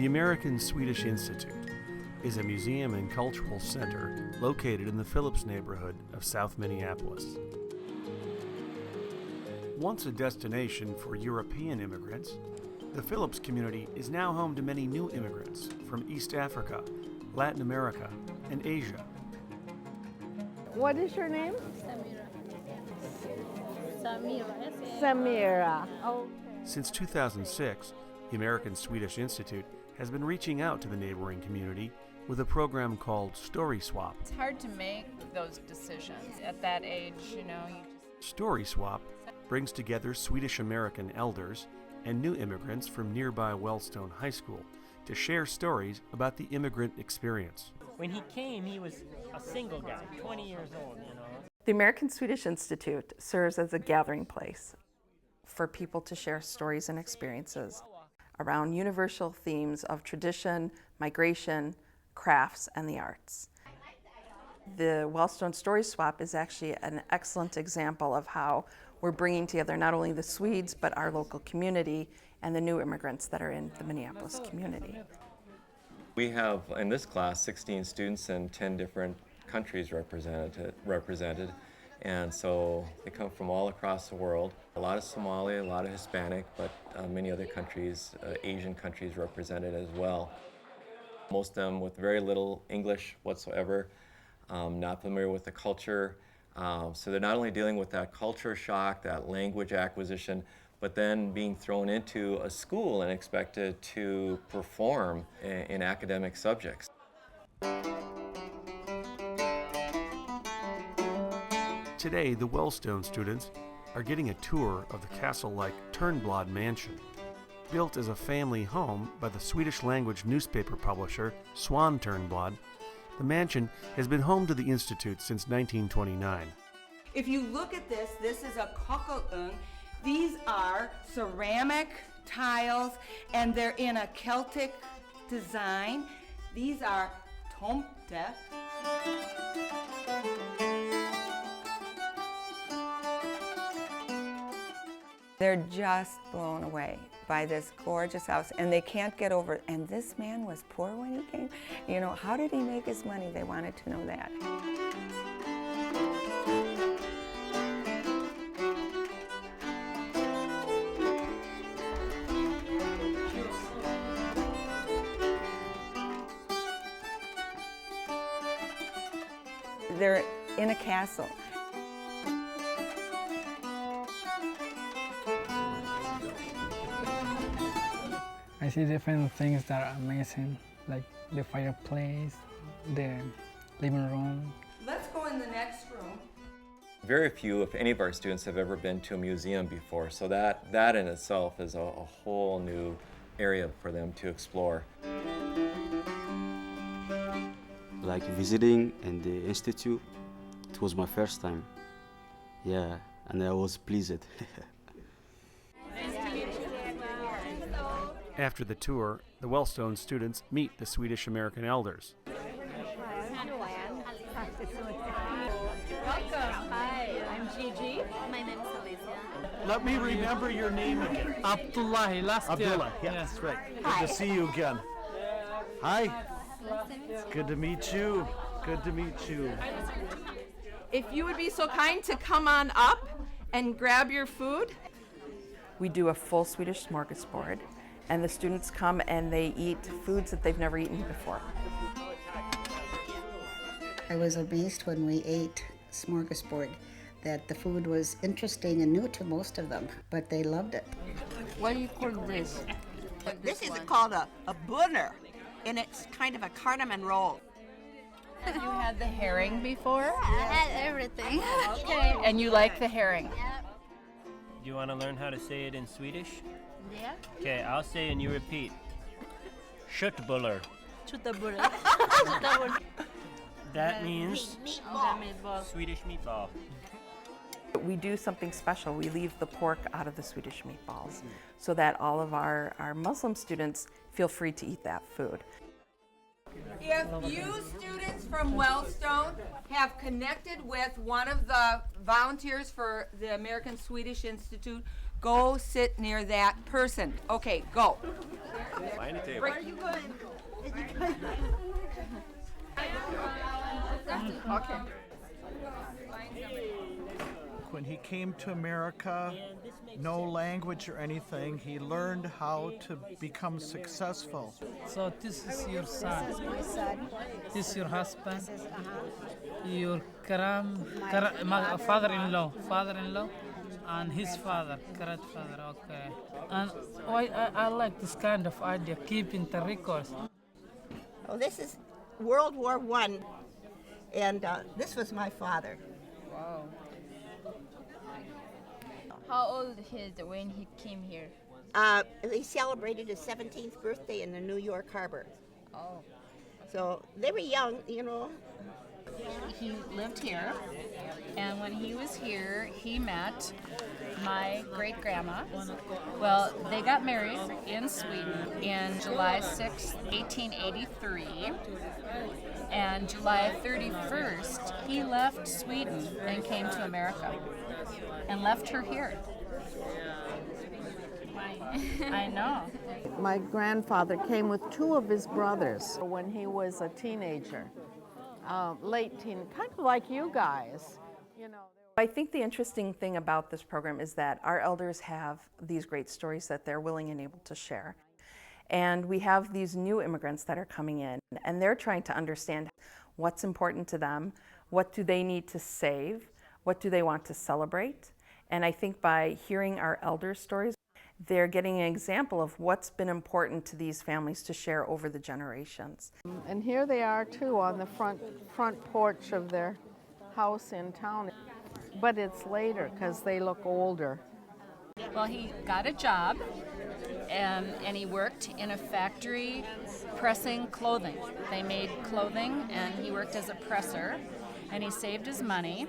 The American Swedish Institute is a museum and cultural center located in the Phillips neighborhood of South Minneapolis. Once a destination for European immigrants, the Phillips community is now home to many new immigrants from East Africa, Latin America, and Asia. What is your name? Samira. Samira. Oh. Since 2006, the American Swedish Institute has been reaching out to the neighboring community with a program called Story Swap. It's hard to make those decisions at that age, Story Swap brings together Swedish-American elders and new immigrants from nearby Wellstone High School to share stories about the immigrant experience. When he came, he was a single guy, 20 years old, The American Swedish Institute serves as a gathering place for people to share stories and experiences around universal themes of tradition, migration, crafts, and the arts. The Wellstone Story Swap is actually an excellent example of how we're bringing together not only the Swedes, but our local community and the new immigrants that are in the Minneapolis community. We have, in this class, 16 students and 10 different countries represented. And so they come from all across the world. A lot of Somali, a lot of Hispanic, but many other countries, Asian countries represented as well. Most of them with very little English whatsoever, not familiar with the culture. So they're not only dealing with that culture shock, that language acquisition, but then being thrown into a school and expected to perform in academic subjects. Today, the Wellstone students are getting a tour of the castle-like Turnblad mansion. Built as a family home by the Swedish-language newspaper publisher Swan Turnblad, the mansion has been home to the Institute since 1929. If you look at this is a kokelugn. These are ceramic tiles, and they're in a Celtic design. These are tomte. They're just blown away by this gorgeous house, and they can't get over it. And this man was poor when he came. How did he make his money? They wanted to know that. They're in a castle. I see different things that are amazing, like the fireplace, the living room. Let's go in the next room. Very few, if any of our students, have ever been to a museum before, so that in itself is a whole new area for them to explore. Like visiting in the institute, it was my first time. Yeah, and I was pleased. After the tour, the Wellstone students meet the Swedish-American elders. Welcome. Hi, I'm Gigi. My name is Alicia. Let me remember your name again. Abdullah, last Abdullah, yeah, that's right. Good to see you again. Hi. Good to meet you. Good to meet you. If you would be so kind to come on up and grab your food. We do a full Swedish smorgasbord, and the students come and they eat foods that they've never eaten before. I was amazed when we ate smorgasbord that the food was interesting and new to most of them, but they loved it. What do you call this? This is called a bunner, and it's kind of a cardamom roll. Have you had the herring before? I had everything. Okay, and you like the herring? Yep. Do you want to learn how to say it in Swedish? Yeah. Okay, I'll say and you repeat. Köttbullar. That means Meatball. Swedish meatball. We do something special. We leave the pork out of the Swedish meatballs so that all of our Muslim students feel free to eat that food. If you students from Wellstone have connected with one of the volunteers for the American Swedish Institute, Go sit near that person. Okay, go. Find a table. Where are you going? Okay. When he came to America, no language or anything, he learned how to become successful. So this is your son. This is my son. This is your husband. This is, Your father-in-law, and his father, grandfather. Okay. And I like this kind of idea, keeping the records. Oh, this is World War I, and this was my father. Wow. How old he is when he came here? He celebrated his 17th birthday in the New York Harbor. Oh. So they were young, you know. He lived here, and when he was here, he met my great-grandma. Well, they got married in Sweden in July 6, 1883, and July 31st, he left Sweden and came to America, and left her here. I know. My grandfather came with two of his brothers when he was a teenager, late teen, kind of like you guys. You know. I think the interesting thing about this program is that our elders have these great stories that they're willing and able to share. And we have these new immigrants that are coming in, and they're trying to understand what's important to them, what do they need to save, what do they want to celebrate. And I think by hearing our elders' stories, they're getting an example of what's been important to these families to share over the generations. And here they are too on the front porch of their house in town. But it's later because they look older. Well, he got a job, and he worked in a factory pressing clothing. They made clothing, and he worked as a presser, and he saved his money,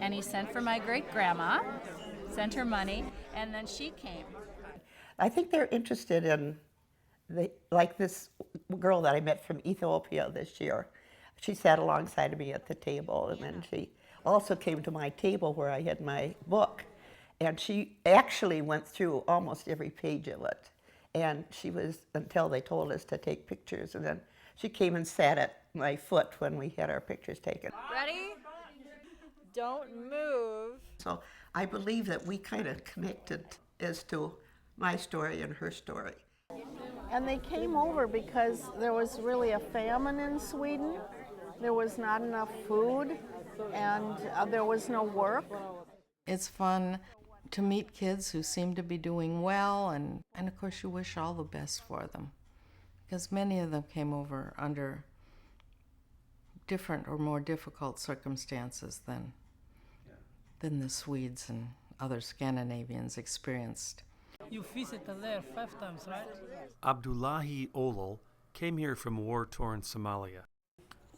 and he sent for my great-grandma, sent her money, and then she came. I think they're interested in, like this girl that I met from Ethiopia this year. She sat alongside of me at the table, and then she also came to my table where I had my book. And she actually went through almost every page of it. And she was, until they told us to take pictures, and then she came and sat at my foot when we had our pictures taken. Ready? Don't move. So I believe that we kind of connected as to my story and her story. And they came over because there was really a famine in Sweden. There was not enough food, and there was no work. It's fun to meet kids who seem to be doing well, and of course you wish all the best for them, because many of them came over under different or more difficult circumstances than the Swedes and other Scandinavians experienced. You visited there 5 times, right? Abdullahi Olol came here from war-torn Somalia.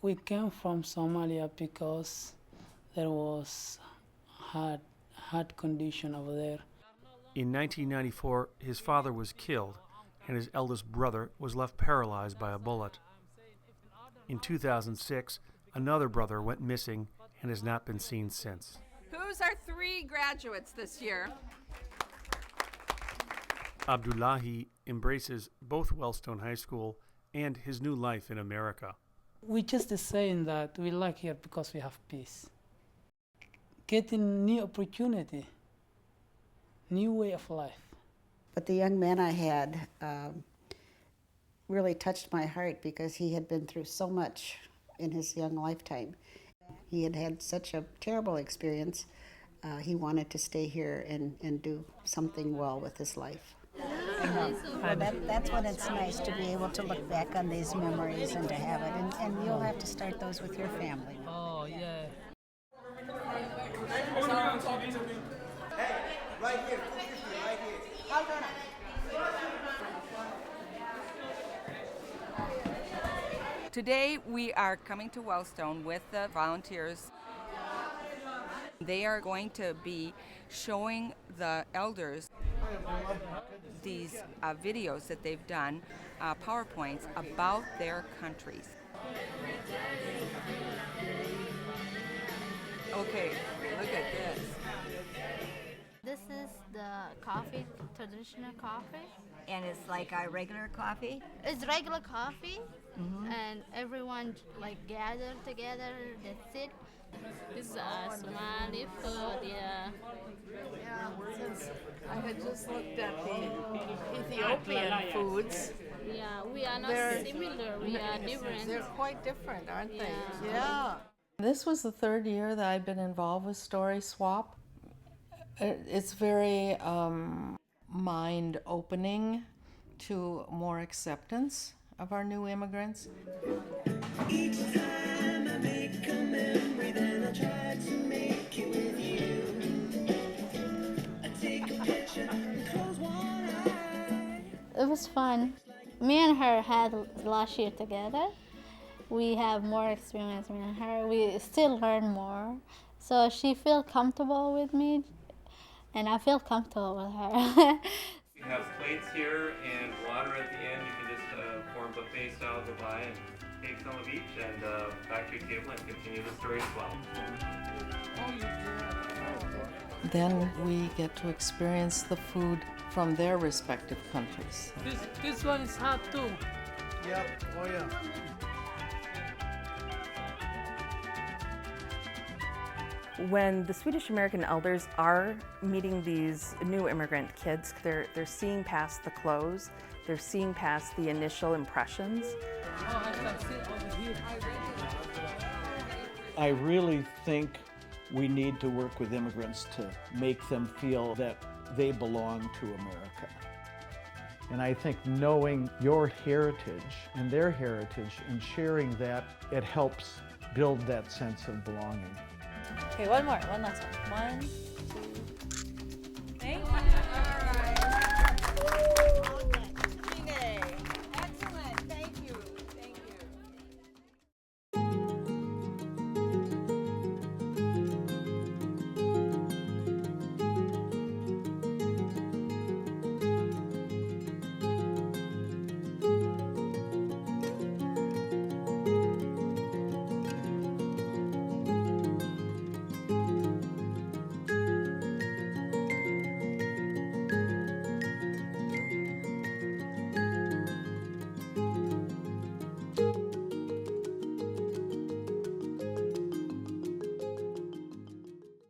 We came from Somalia because there was hard condition over there. In 1994, his father was killed, and his eldest brother was left paralyzed by a bullet. In 2006, another brother went missing and has not been seen since. Who's our 3 graduates this year? Abdullahi embraces both Wellstone High School and his new life in America. We just saying that we like here because we have peace. Getting new opportunity, new way of life. But the young man I had really touched my heart because he had been through so much in his young lifetime. He had had such a terrible experience. He wanted to stay here and do something well with his life. Well, that's when it's nice to be able to look back on these memories and to have it. And you'll have to start those with your family. Oh, yeah. Hey, right here, right here. Today we are coming to Wellstone with the volunteers. They are going to be showing the elders these videos that they've done, PowerPoints, about their countries. Okay, look at this. This is the coffee traditional coffee. And it's like our regular coffee? It's regular coffee, and everyone like gather together. That's it. This is Somali food, yeah. Yeah, since I had just looked at the Ethiopian foods. Yeah, we are not similar. We are different. They're quite different, aren't they? Yeah. This was the third year that I've been involved with Story Swap. It's very mind-opening to more acceptance of our new immigrants. Each time I make a memory, then I try to make it with you. I take a picture and close one eye. It was fun. Me and her had last year together. We have more experience, me and her. We still learn more. So she feels comfortable with me, and I feel comfortable with her. We have plates here and water at the end. You can just form buffet style, go by and take some of each and back to your table and continue the story as well. Then we get to experience the food from their respective countries. This one is hot too. Yep, oh yeah. When the Swedish-American elders are meeting these new immigrant kids, they're seeing past the clothes, they're seeing past the initial impressions. I really think we need to work with immigrants to make them feel that they belong to America. And I think knowing your heritage and their heritage and sharing that, it helps build that sense of belonging. Okay, one last one. 1, 2,